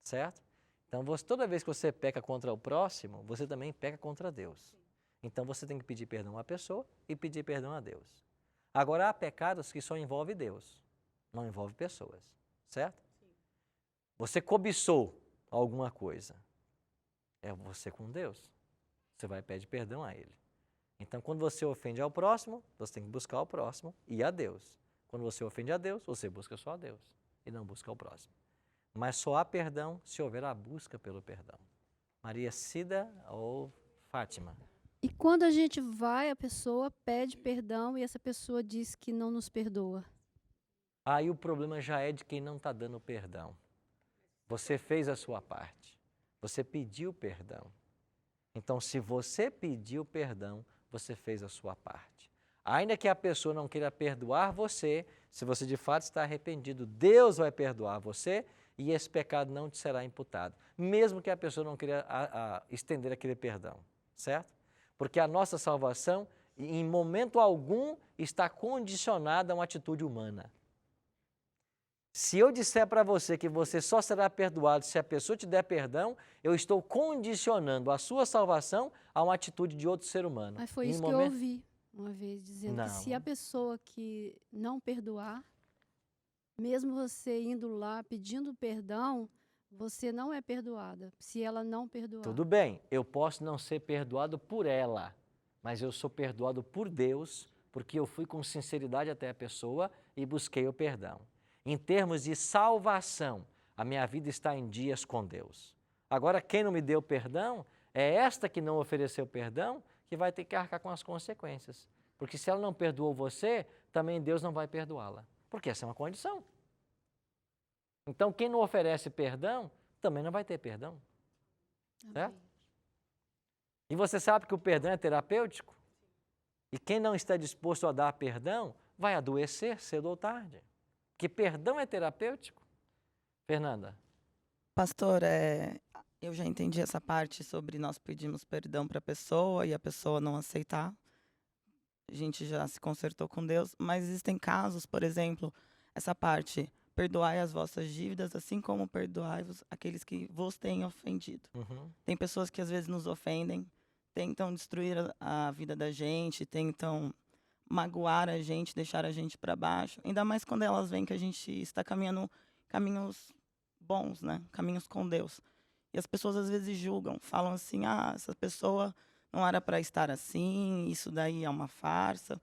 certo? Então, toda vez que você peca contra o próximo, você também peca contra Deus. Então, você tem que pedir perdão à pessoa e pedir perdão a Deus. Agora, há pecados que só envolvem Deus, não envolve pessoas, certo? Sim. Você cobiçou alguma coisa. É você com Deus. Você vai pedir perdão a Ele. Então, quando você ofende ao próximo, você tem que buscar o próximo e a Deus. Quando você ofende a Deus, você busca só a Deus e não busca o próximo. Mas só há perdão se houver a busca pelo perdão. Maria Cida ou Fátima?
E quando a gente vai, a pessoa pede perdão e essa pessoa diz que não nos perdoa?
Aí o problema já é de quem não está dando perdão. Você fez a sua parte. Você pediu perdão. Então, se você pediu perdão, você fez a sua parte. Ainda que a pessoa não queira perdoar você, se você de fato está arrependido, Deus vai perdoar você e esse pecado não te será imputado, mesmo que a pessoa não queira estender aquele perdão, certo? Porque a nossa salvação, em momento algum, está condicionada a uma atitude humana. Se eu disser para você que você só será perdoado se a pessoa te der perdão, eu estou condicionando a sua salvação a uma atitude de outro ser humano.
Mas foi
Em
isso que eu ouvi uma vez, dizendo que se a pessoa que não perdoar, mesmo você indo lá pedindo perdão, você não é perdoada, se ela não perdoar.
Tudo bem, eu posso não ser perdoado por ela, mas eu sou perdoado por Deus, porque eu fui com sinceridade até a pessoa e busquei o perdão. Em termos de salvação, a minha vida está em dias com Deus. Agora, quem não me deu perdão, é esta que não ofereceu perdão, que vai ter que arcar com as consequências. Porque se ela não perdoou você, também Deus não vai perdoá-la. Porque essa é uma condição. Então, quem não oferece perdão, também não vai ter perdão. Certo? E você sabe que o perdão é terapêutico? E quem não está disposto a dar perdão, vai adoecer cedo ou tarde. Que perdão é terapêutico? Fernanda?
Pastor, eu já entendi essa parte sobre nós pedimos perdão para a pessoa e a pessoa não aceitar. A gente já se consertou com Deus, mas existem casos, por exemplo, essa parte, perdoai as vossas dívidas, assim como perdoai-vos aqueles que vos têm ofendido. Tem pessoas que às vezes nos ofendem, tentam destruir a vida da gente, tentam magoar a gente, deixar a gente para baixo. Ainda mais quando elas veem que a gente está caminhando caminhos bons, né? Caminhos com Deus. E as pessoas às vezes julgam, falam assim, essa pessoa não era para estar assim, isso daí é uma farsa.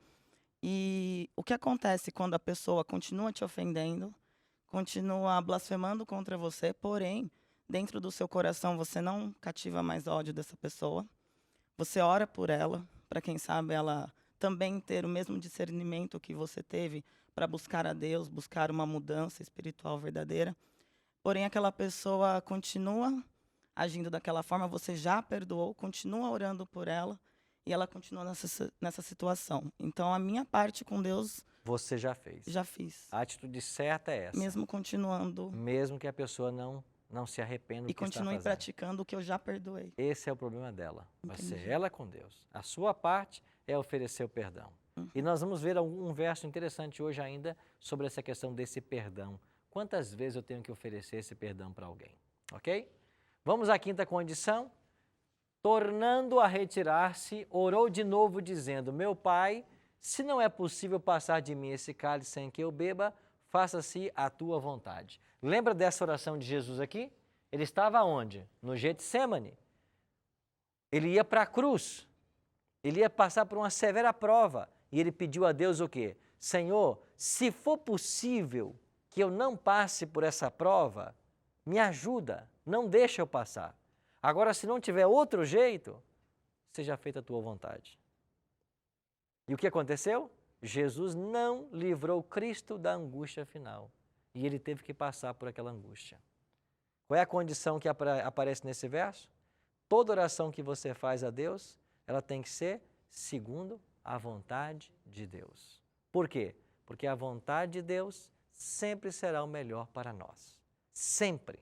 E o que acontece quando a pessoa continua te ofendendo, continua blasfemando contra você, porém, dentro do seu coração você não cativa mais ódio dessa pessoa. Você ora por ela, para quem sabe ela também ter o mesmo discernimento que você teve para buscar a Deus, buscar uma mudança espiritual verdadeira. Porém, aquela pessoa continua agindo daquela forma, você já perdoou, continua orando por ela e ela continua nessa situação. Então, a minha parte com Deus...
Você já fez.
Já fiz.
A atitude certa é essa.
Mesmo continuando.
Mesmo que a pessoa não se arrependa do que está fazendo.
E continue praticando o que eu já perdoei.
Esse é o problema dela. Vai ser ela com Deus. A sua parte é oferecer o perdão. E nós vamos ver um verso interessante hoje ainda sobre essa questão desse perdão. Quantas vezes eu tenho que oferecer esse perdão para alguém? Ok? Vamos à quinta condição. Tornando a retirar-se, orou de novo dizendo, meu pai, se não é possível passar de mim esse cálice sem que eu beba, faça-se a tua vontade. Lembra dessa oração de Jesus aqui? Ele estava onde? No Getsêmani. Ele ia para a cruz. Ele ia passar por uma severa prova. E ele pediu a Deus o quê? Senhor, se for possível que eu não passe por essa prova, me ajuda, não deixa eu passar. Agora, se não tiver outro jeito, seja feita a tua vontade. E o que aconteceu? Jesus não livrou Cristo da angústia final. E ele teve que passar por aquela angústia. Qual é a condição que aparece nesse verso? Toda oração que você faz a Deus, ela tem que ser segundo a vontade de Deus. Por quê? Porque a vontade de Deus sempre será o melhor para nós. Sempre.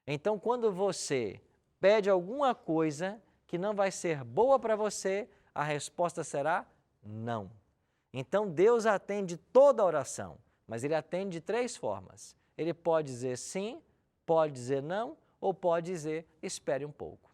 Então, quando você pede alguma coisa que não vai ser boa para você, a resposta será não. Então, Deus atende toda a oração, mas Ele atende de 3 formas. Ele pode dizer sim, pode dizer não, ou pode dizer espere um pouco.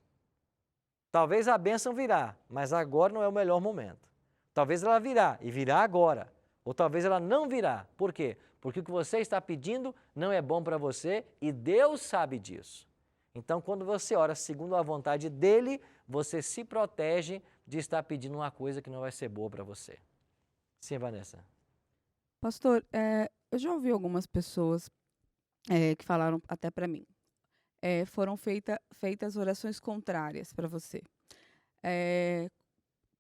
Talvez a bênção virá, mas agora não é o melhor momento. Talvez ela virá, e virá agora. Ou talvez ela não virá. Por quê? Porque o que você está pedindo não é bom para você e Deus sabe disso. Então, quando você ora segundo a vontade dEle, você se protege de estar pedindo uma coisa que não vai ser boa para você. Sim, Vanessa.
Pastor, eu já ouvi algumas pessoas que falaram até para mim. Foram feitas orações contrárias para você.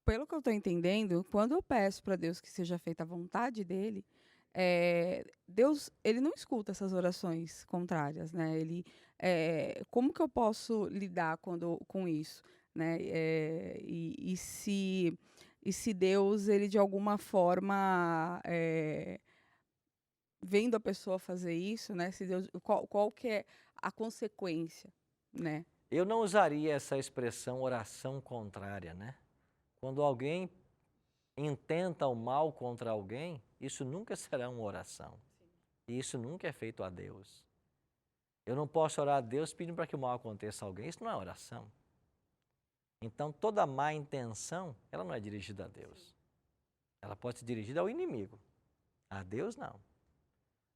Pelo que eu estou entendendo, quando eu peço para Deus que seja feita a vontade dEle, Deus, Ele não escuta essas orações contrárias, né? Como que eu posso lidar com isso, né? e se Deus, ele de alguma forma, vendo a pessoa fazer isso, né? Se Deus, qual que é a consequência, né?
Eu não usaria essa expressão oração contrária, né? Quando alguém intenta o mal contra alguém, isso nunca será uma oração. E isso nunca é feito a Deus. Eu não posso orar a Deus pedindo para que o mal aconteça a alguém, isso não é oração. Então, toda má intenção, ela não é dirigida a Deus. Ela pode ser dirigida ao inimigo. A Deus, não.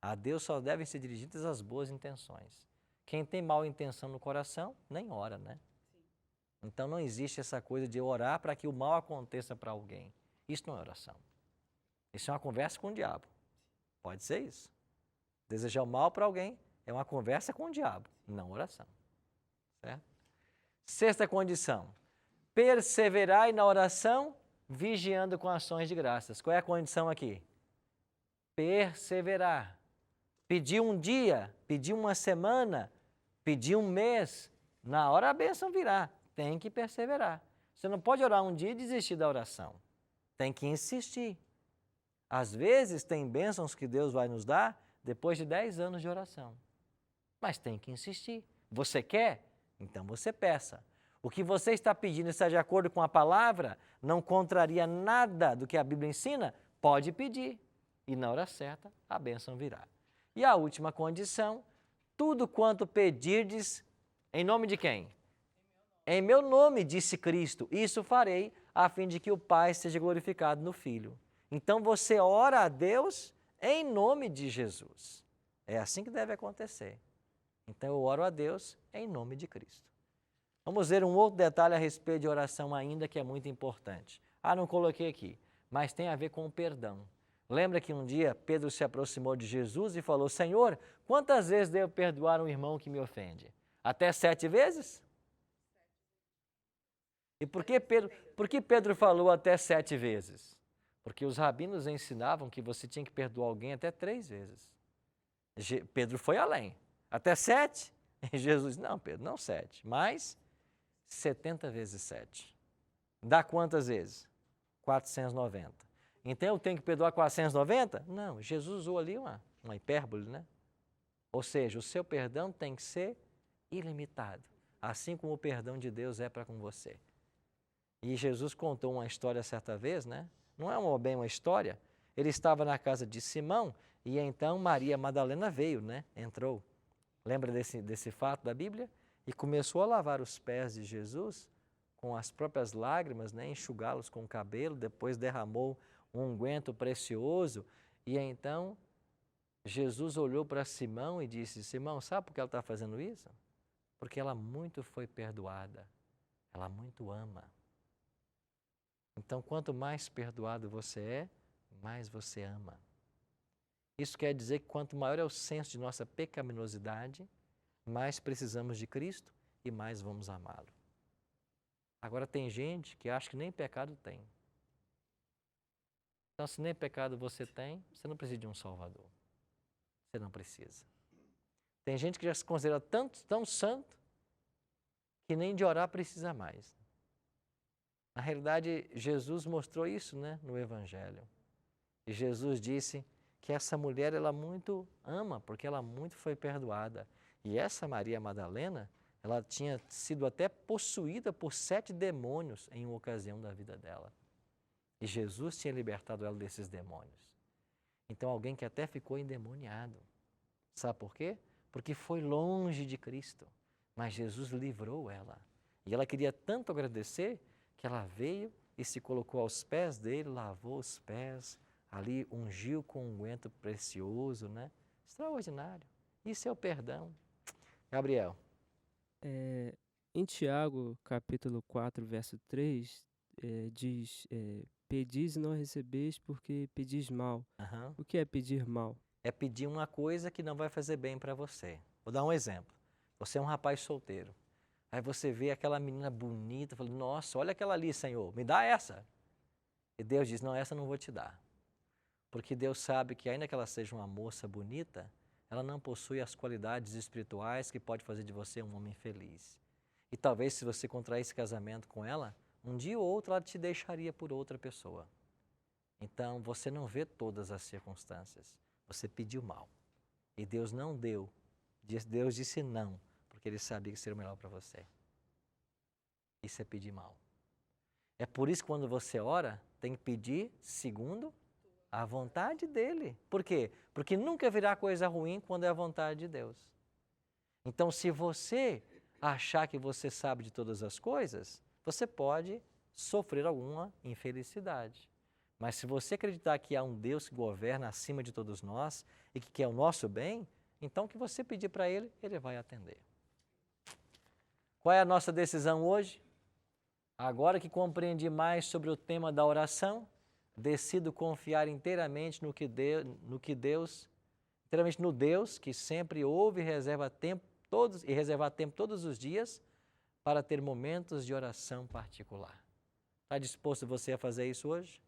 A Deus só devem ser dirigidas as boas intenções. Quem tem mal intenção no coração, nem ora, né? Então, não existe essa coisa de orar para que o mal aconteça para alguém. Isso não é oração. Isso é uma conversa com o diabo. Pode ser isso. Desejar o mal para alguém é uma conversa com o diabo, não oração. Certo? Sexta condição. Perseverai na oração, vigiando com ações de graças. Qual é a condição aqui? Perseverar. Pedir um dia, pedir uma semana, pedir um mês, na hora a bênção virá. Tem que perseverar. Você não pode orar um dia e desistir da oração. Tem que insistir. Às vezes tem bênçãos que Deus vai nos dar depois de 10 anos de oração. Mas tem que insistir. Você quer? Então você peça. O que você está pedindo está de acordo com a palavra, não contraria nada do que a Bíblia ensina, pode pedir. E na hora certa, a bênção virá. E a última condição, tudo quanto pedirdes, em nome de quem? Em meu nome, disse Cristo, isso farei, a fim de que o Pai seja glorificado no Filho. Então você ora a Deus em nome de Jesus. É assim que deve acontecer. Então eu oro a Deus em nome de Cristo. Vamos ver um outro detalhe a respeito de oração ainda que é muito importante. Não coloquei aqui, mas tem a ver com o perdão. Lembra que um dia Pedro se aproximou de Jesus e falou, Senhor, quantas vezes devo perdoar um irmão que me ofende? Até 7 vezes? E por que Pedro falou até 7 vezes? Porque os rabinos ensinavam que você tinha que perdoar alguém até 3 vezes. Pedro foi além. Até 7? E Jesus, não, Pedro, não 7, mas 70 vezes 7. Dá quantas vezes? 490. Então eu tenho que perdoar 490? Não, Jesus usou ali uma hipérbole, né? Ou seja, o seu perdão tem que ser ilimitado, assim como o perdão de Deus é para com você. E Jesus contou uma história certa vez, né? Não é bem uma história. Ele estava na casa de Simão e então Maria Madalena veio, né? Entrou. Lembra desse fato da Bíblia? E começou a lavar os pés de Jesus com as próprias lágrimas, né? Enxugá-los com o cabelo, depois derramou um unguento precioso. E então Jesus olhou para Simão e disse, Simão, sabe por que ela está fazendo isso? Porque ela muito foi perdoada, ela muito ama. Então, quanto mais perdoado você é, mais você ama. Isso quer dizer que quanto maior é o senso de nossa pecaminosidade, mais precisamos de Cristo e mais vamos amá-lo. Agora, tem gente que acha que nem pecado tem. Então, se nem pecado você tem, você não precisa de um Salvador. Você não precisa. Tem gente que já se considera tão santo que nem de orar precisa mais. Na realidade, Jesus mostrou isso, né, no Evangelho. E Jesus disse que essa mulher, ela muito ama, porque ela muito foi perdoada. E essa Maria Madalena, ela tinha sido até possuída por 7 demônios em uma ocasião da vida dela. E Jesus tinha libertado ela desses demônios. Então, alguém que até ficou endemoniado. Sabe por quê? Porque foi longe de Cristo. Mas Jesus livrou ela. E ela queria tanto agradecer que ela veio e se colocou aos pés dele, lavou os pés, ali ungiu com um unguento precioso, né? Extraordinário. Isso é o perdão. Gabriel.
Em Tiago, capítulo 4, verso 3, diz, pedis e não recebeis porque pedis mal.
Uhum.
O que é pedir mal?
É pedir uma coisa que não vai fazer bem para você. Vou dar um exemplo. Você é um rapaz solteiro. Aí você vê aquela menina bonita, fala, nossa, olha aquela ali, Senhor, me dá essa. E Deus diz, não, essa eu não vou te dar. Porque Deus sabe que ainda que ela seja uma moça bonita, ela não possui as qualidades espirituais que pode fazer de você um homem feliz. E talvez se você contrair esse casamento com ela, um dia ou outro ela te deixaria por outra pessoa. Então, você não vê todas as circunstâncias. Você pediu mal. E Deus não deu. Deus disse não, porque Ele sabia que seria o melhor para você. Isso é pedir mal. É por isso que quando você ora, tem que pedir segundo a vontade dEle. Por quê? Porque nunca virá coisa ruim quando é a vontade de Deus. Então, se você achar que você sabe de todas as coisas, você pode sofrer alguma infelicidade. Mas se você acreditar que há um Deus que governa acima de todos nós e que quer o nosso bem, então o que você pedir para Ele, Ele vai atender. Qual é a nossa decisão hoje? Agora que compreendi mais sobre o tema da oração, decido confiar inteiramente no Deus que sempre ouve e reserva tempo todos os dias para ter momentos de oração particular. Está disposto você a fazer isso hoje?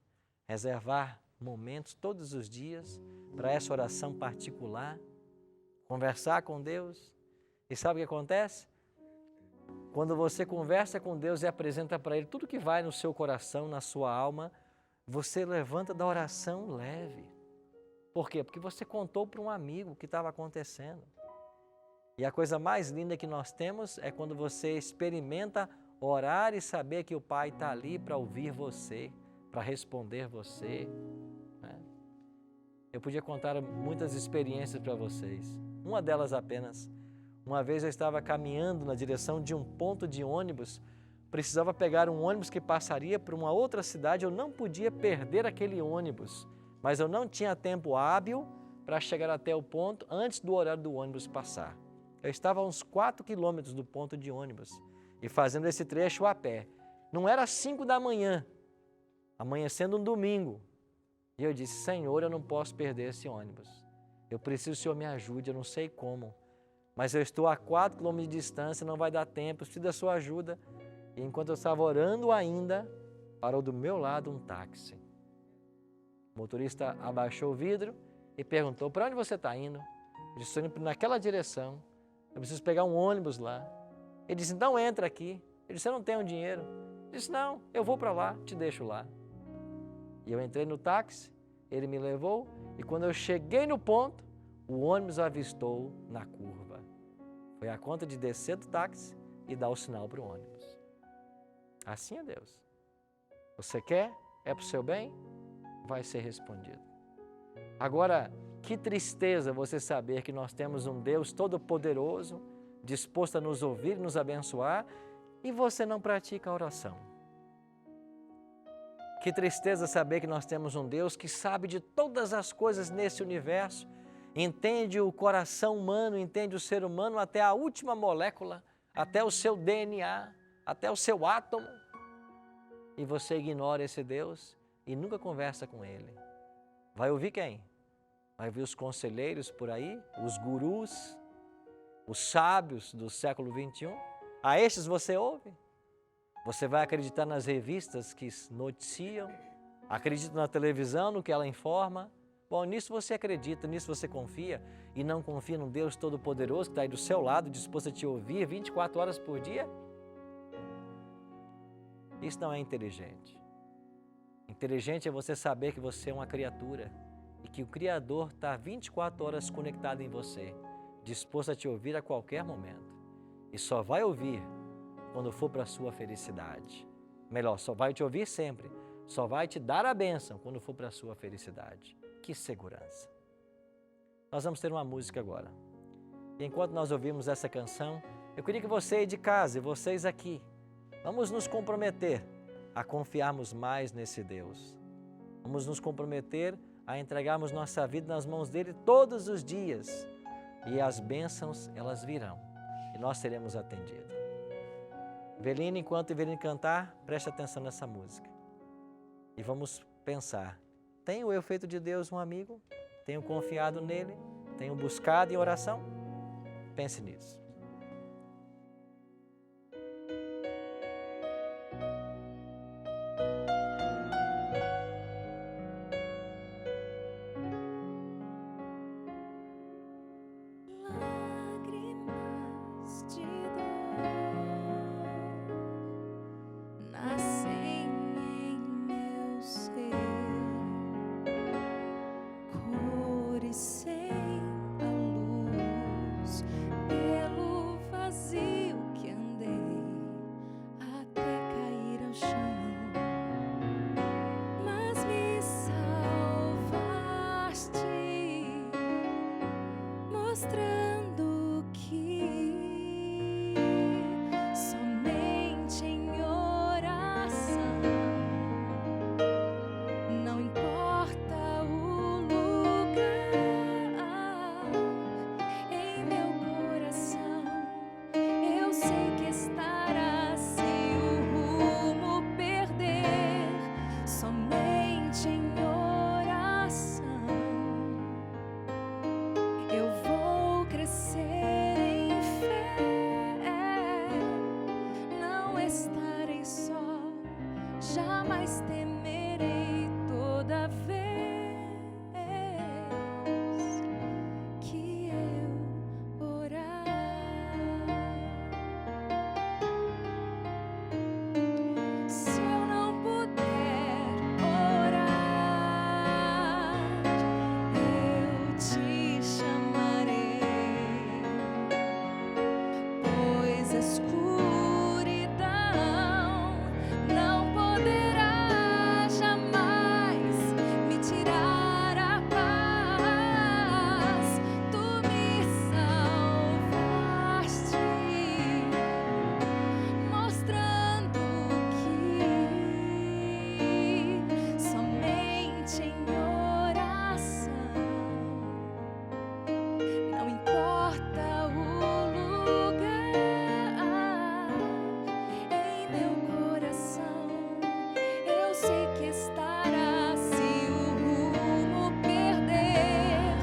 Reservar momentos todos os dias para essa oração particular, conversar com Deus. E sabe o que acontece? Quando você conversa com Deus e apresenta para Ele tudo que vai no seu coração, na sua alma, você levanta da oração leve. Por quê? Porque você contou para um amigo o que estava acontecendo. E a coisa mais linda que nós temos é quando você experimenta orar e saber que o Pai está ali para ouvir você, para responder você. Né? Eu podia contar muitas experiências para vocês. Uma delas apenas. Uma vez eu estava caminhando na direção de um ponto de ônibus, precisava pegar um ônibus que passaria para uma outra cidade, eu não podia perder aquele ônibus, mas eu não tinha tempo hábil para chegar até o ponto antes do horário do ônibus passar. Eu estava a uns 4 quilômetros do ponto de ônibus e fazendo esse trecho a pé. Não era 5 da manhã, amanhecendo um domingo. E eu disse, Senhor, eu não posso perder esse ônibus. Eu preciso que o Senhor me ajude, eu não sei como. Mas eu estou a 4 quilômetros de distância, não vai dar tempo, preciso da sua ajuda. E enquanto eu estava orando ainda, parou do meu lado um táxi. O motorista abaixou o vidro e perguntou, para onde você está indo? Eu disse, estou indo naquela direção, eu preciso pegar um ônibus lá. Ele disse, então entra aqui. Ele disse, eu não tenho dinheiro. Eu disse, não, eu vou para lá, te deixo lá. E eu entrei no táxi, ele me levou e quando eu cheguei no ponto, o ônibus avistou na curva. Foi a conta de descer do táxi e dar o sinal para o ônibus. Assim é Deus. Você quer? É para o seu bem? Vai ser respondido. Agora, que tristeza você saber que nós temos um Deus todo-poderoso, disposto a nos ouvir e nos abençoar, e você não pratica a oração. Que tristeza saber que nós temos um Deus que sabe de todas as coisas nesse universo, entende o coração humano, entende o ser humano até a última molécula, até o seu DNA, até o seu átomo. E você ignora esse Deus e nunca conversa com Ele. Vai ouvir quem? Vai ouvir os conselheiros por aí, os gurus, os sábios do século XXI? A estes você ouve? Você vai acreditar nas revistas que noticiam? Acredita na televisão, no que ela informa? Bom, nisso você acredita, nisso você confia e não confia num Deus Todo-Poderoso que está aí do seu lado, disposto a te ouvir 24 horas por dia? Isso não é inteligente. Inteligente é você saber que você é uma criatura e que o Criador está 24 horas conectado em você, disposto a te ouvir a qualquer momento. E só vai ouvir quando for para a sua felicidade. Melhor, só vai te ouvir sempre. Só vai te dar a bênção quando for para a sua felicidade. Que segurança! Nós vamos ter uma música agora. E enquanto nós ouvimos essa canção, eu queria que você aí de casa e vocês aqui, vamos nos comprometer a confiarmos mais nesse Deus. Vamos nos comprometer a entregarmos nossa vida nas mãos dele todos os dias. E as bênçãos, elas virão. E nós seremos atendidos. Eveline, enquanto Eveline cantar, preste atenção nessa música. E vamos pensar, tenho eu feito de Deus um amigo? Tenho confiado nele? Tenho buscado em oração? Pense nisso.
Lágrimas de dor nascem mostrando que somente em oração, não importa o lugar, em meu coração eu sei que estará, se o rumo perder, somente em oração eu vou crescer em fé, não estarei só, jamais temerei toda vez que eu orar. Se eu não puder orar, eu te chamarei, pois a escuridão não poderá jamais me tirar a paz. Tu me salvaste, mostrando que somente em oração, não importa o lugar, em meu coração eu sei que estará, se o rumo perder,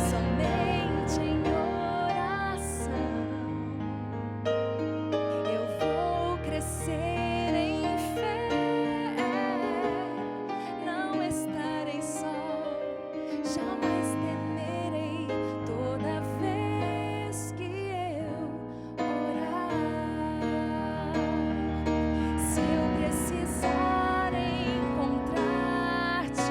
somente em oração eu vou crescer em fé, não estarei só, jamais temerei toda vez que eu orar. Se eu precisar encontrar-te,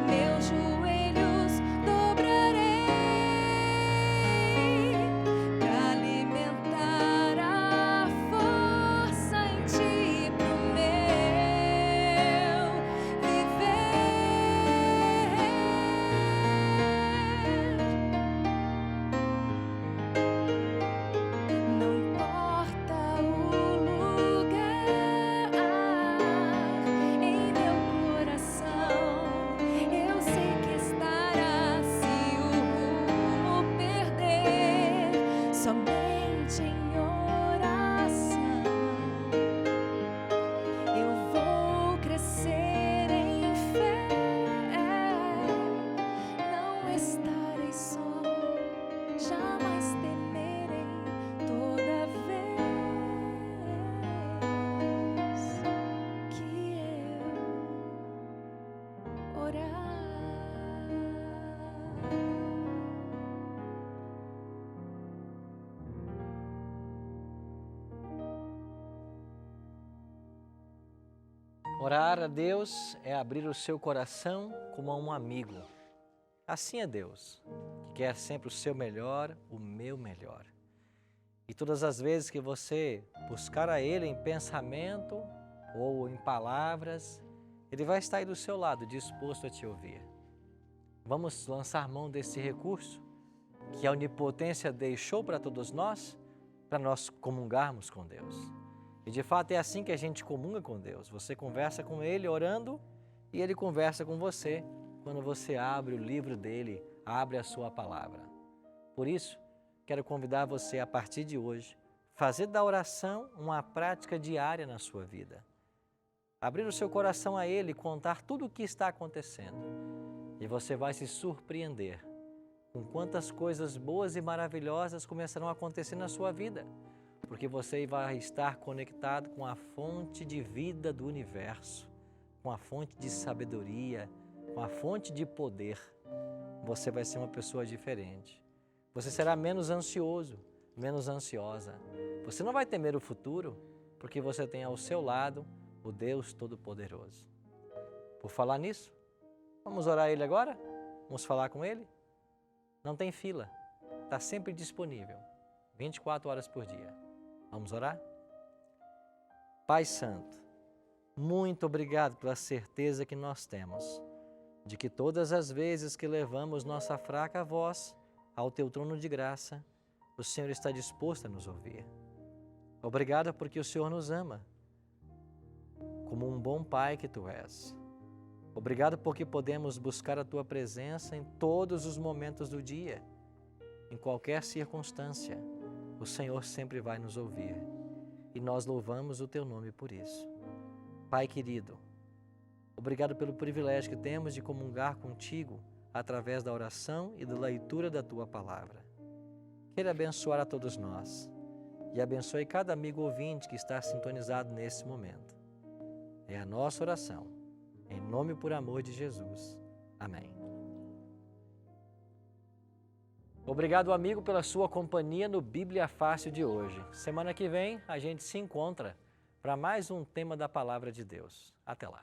meus joelhos dobrarei pra alimentar a força em ti pro meu viver. Não importa o lugar, em meu coração eu sei que estará, se o rumo perder, somente em oração eu vou crescer em fé, não estarei só, jamais temerei toda vez que eu orar.
Orar a Deus é abrir o seu coração como a um amigo. Assim é Deus, que quer sempre o seu melhor, o meu melhor. E todas as vezes que você buscar a Ele em pensamento ou em palavras, Ele vai estar aí do seu lado, disposto a te ouvir. Vamos lançar mão desse recurso que a onipotência deixou para todos nós, para nós comungarmos com Deus. E de fato é assim que a gente comunga com Deus. Você conversa com Ele orando e Ele conversa com você quando você abre o livro dEle, abre a sua palavra. Por isso, quero convidar você a partir de hoje, fazer da oração uma prática diária na sua vida. Abrir o seu coração a Ele e contar tudo o que está acontecendo. E você vai se surpreender com quantas coisas boas e maravilhosas começarão a acontecer na sua vida. Porque você vai estar conectado com a fonte de vida do universo, com a fonte de sabedoria, com a fonte de poder. Você vai ser uma pessoa diferente. Você será menos ansioso, menos ansiosa. Você não vai temer o futuro, porque você tem ao seu lado o Deus Todo-Poderoso. Por falar nisso, vamos orar a Ele agora? Vamos falar com Ele? Não tem fila, está sempre disponível, 24 horas por dia. Vamos orar? Pai Santo, muito obrigado pela certeza que nós temos de que todas as vezes que levamos nossa fraca voz ao teu trono de graça, o Senhor está disposto a nos ouvir. Obrigado porque o Senhor nos ama, como um bom pai que tu és. Obrigado porque podemos buscar a tua presença em todos os momentos do dia, em qualquer circunstância. O Senhor sempre vai nos ouvir e nós louvamos o teu nome por isso. Pai querido, obrigado pelo privilégio que temos de comungar contigo através da oração e da leitura da tua palavra. Queira abençoar a todos nós e abençoe cada amigo ouvinte que está sintonizado nesse momento. É a nossa oração, em nome e por amor de Jesus. Amém. Obrigado, amigo, pela sua companhia no Bíblia Fácil de hoje. Semana que vem a gente se encontra para mais um tema da Palavra de Deus. Até lá.